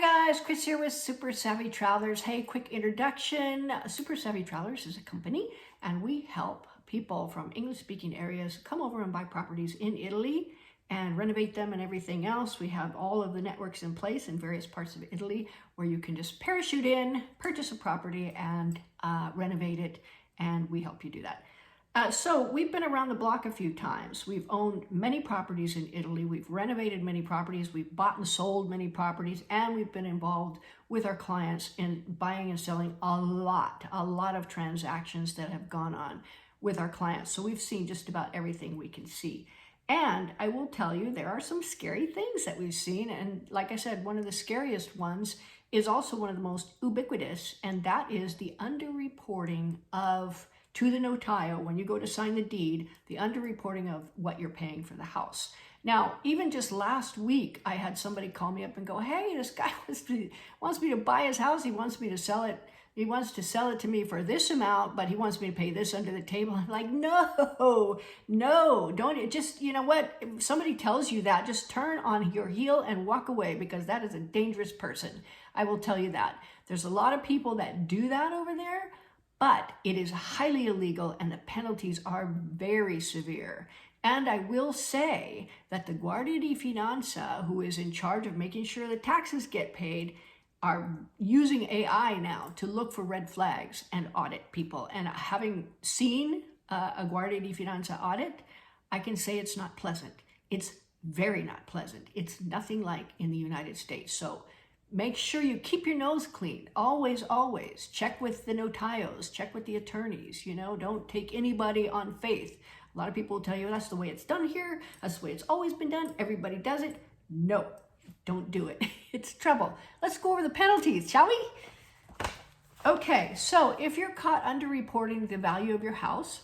guys, Chris here with Super Savvy Travelers. Hey, quick introduction. Super Savvy Travelers is a company and we help people from English-speaking areas come over and buy properties in Italy and renovate them and everything else. We have all of the networks in place in various parts of Italy where you can just parachute in, purchase a property and renovate it, and we help you do that. So we've been around the block a few times. We've owned many properties in Italy. We've renovated many properties. We've bought and sold many properties, and we've been involved with our clients in buying and selling a lot of transactions that have gone on with our clients. So we've seen just about everything we can see. And I will tell you, there are some scary things that we've seen. And like I said, one of the scariest ones is also one of the most ubiquitous, and that is the underreporting of to the notaio, when you go to sign the deed, the underreporting of what you're paying for the house. Now, even just last week, I had somebody call me up and go, hey, this guy wants me to buy his house. He wants me to sell it. He wants to sell it to me for this amount, but he wants me to pay this under the table. I'm like, no, don't. Just, you know what? If somebody tells you that, just turn on your heel and walk away, because that is a dangerous person. I will tell you that. There's a lot of people that do that over there, but it is highly illegal and the penalties are very severe. And I will say that the Guardia di Finanza, who is in charge of making sure the taxes get paid, are using AI now to look for red flags and audit people. And having seen a Guardia di Finanza audit, I can say it's not pleasant. It's very not pleasant. It's nothing like in the United States. So make sure you keep your nose clean. Always, always. Check with the notarios. Check with the attorneys. You know, don't take anybody on faith. A lot of people will tell you that's the way it's done here. That's the way it's always been done. Everybody does it. No, don't do it. It's trouble. Let's go over the penalties, shall we? Okay, so if you're caught underreporting the value of your house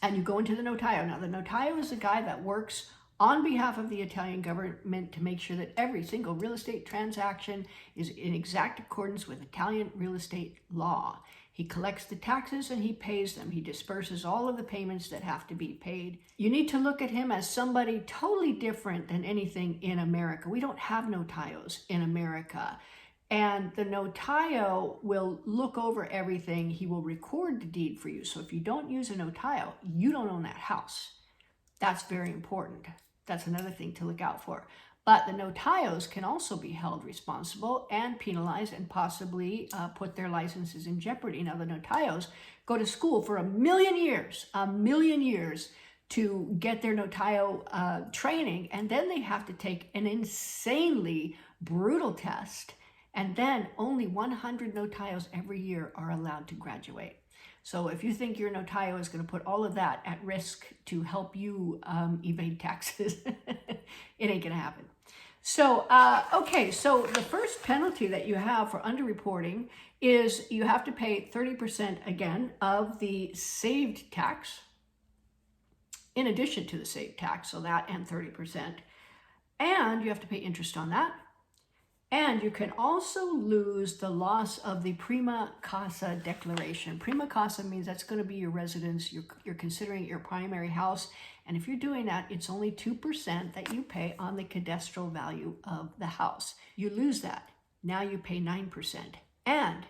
and you go into the notaio. Now, the notaio is the guy that works on behalf of the Italian government to make sure that every single real estate transaction is in exact accordance with Italian real estate law. He collects the taxes and he pays them. He disperses all of the payments that have to be paid. You need to look at him as somebody totally different than anything in America. We don't have notarios in America. And the notaio will look over everything. He will record the deed for you. So if you don't use a notaio, you don't own that house. That's very important. That's another thing to look out for. But the notarios can also be held responsible and penalized and possibly put their licenses in jeopardy. Now, the notarios go to school for a million years to get their notario training, and then they have to take an insanely brutal test, and then only 100 notarios every year are allowed to graduate. So if you think your notario is going to put all of that at risk to help you evade taxes, it ain't going to happen. So, okay, so the first penalty that you have for underreporting is you have to pay 30% again of the saved tax, in addition to the saved tax, so that and 30%. And you have to pay interest on that. And you can also lose the loss of the prima casa declaration. Prima casa means that's going to be your residence. You're considering it your primary house. And if you're doing that, it's only 2% that you pay on the cadastral value of the house. You lose that. Now you pay 9%. And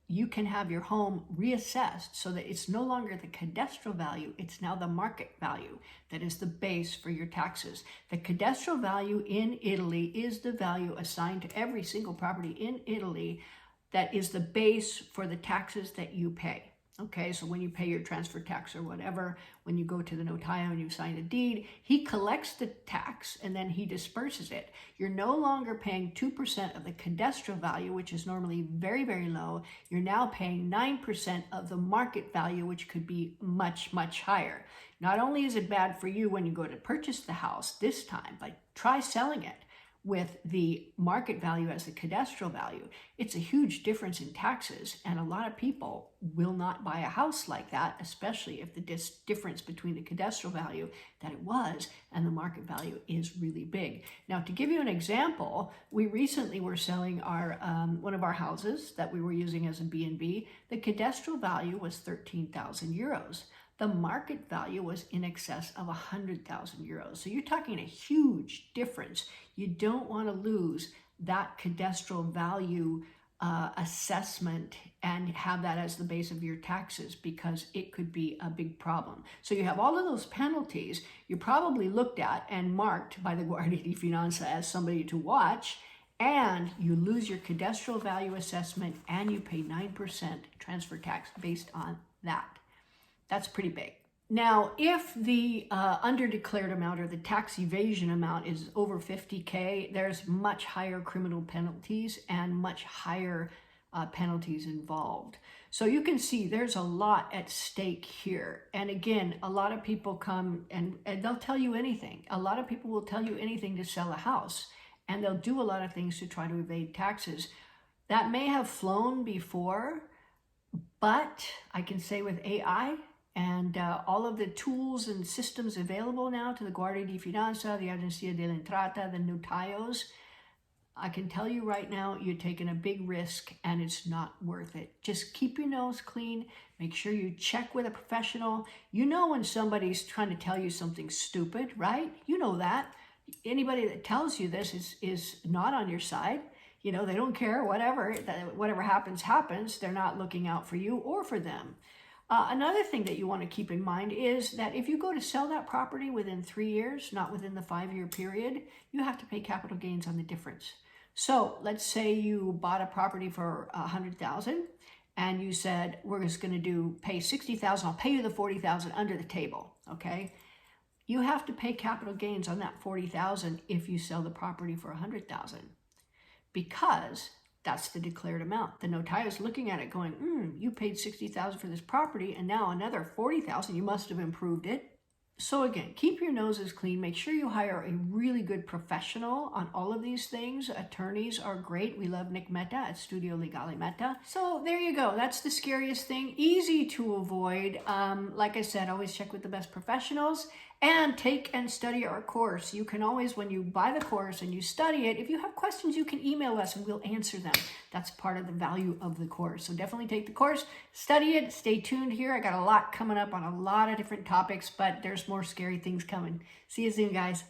you can have your home reassessed so that it's no longer the cadastral value, it's now the market value that is the base for your taxes. The cadastral value in Italy is the value assigned to every single property in Italy that is the base for the taxes that you pay. Okay, so when you pay your transfer tax or whatever, when you go to the notario and you sign a deed, he collects the tax and then he disperses it. You're no longer paying 2% of the cadastral value, which is normally very, very low. You're now paying 9% of the market value, which could be much, much higher. Not only is it bad for you when you go to purchase the house this time, but try selling it with the market value as the cadastral value. It's a huge difference in taxes, and a lot of people will not buy a house like that, especially if the difference between the cadastral value that it was and the market value is really big. Now, to give you an example, we recently were selling our one of our houses that we were using as a B&B. The cadastral value was 13,000 euros. The market value was in excess of 100,000 euros. So you're talking a huge difference. You don't want to lose that cadastral value assessment and have that as the base of your taxes, because it could be a big problem. So you have all of those penalties you probably looked at and marked by the Guardia di Finanza as somebody to watch, and you lose your cadastral value assessment and you pay 9% transfer tax based on that. That's pretty big. Now, if the underdeclared amount or the tax evasion amount is over 50K, there's much higher criminal penalties and much higher penalties involved. So you can see there's a lot at stake here. And again, a lot of people come and they'll tell you anything. A lot of people will tell you anything to sell a house, and they'll do a lot of things to try to evade taxes. That may have flown before, but I can say with AI, and all of the tools and systems available now to the Guardia di Finanza, the Agenzia dell'Entrata, the notarios, I can tell you right now, you're taking a big risk and it's not worth it. Just keep your nose clean. Make sure you check with a professional. You know when somebody's trying to tell you something stupid, right? You know that. Anybody that tells you this is not on your side. You know, they don't care, whatever happens, happens. They're not looking out for you or for them. Another thing that you want to keep in mind is that if you go to sell that property within 3 years, not within the 5-year period, you have to pay capital gains on the difference. So let's say you bought a property for $100,000 and you said, we're just going to pay $60,000. I'll pay you the $40,000 under the table. Okay. You have to pay capital gains on that $40,000 if you sell the property for $100,000, because that's the declared amount. The notario is looking at it going, you paid $60,000 for this property and now another $40,000, you must have improved it. So again, keep your noses clean. Make sure you hire a really good professional on all of these things. Attorneys are great. We love Nick Mehta at Studio Legale Mehta. So there you go. That's the scariest thing. Easy to avoid. Like I said, always check with the best professionals and take and study our course. You can always, when you buy the course and you study it, if you have questions, you can email us and we'll answer them. That's part of the value of the course. So definitely take the course, study it, stay tuned here. I got a lot coming up on a lot of different topics, but there's more scary things coming. See you soon, guys.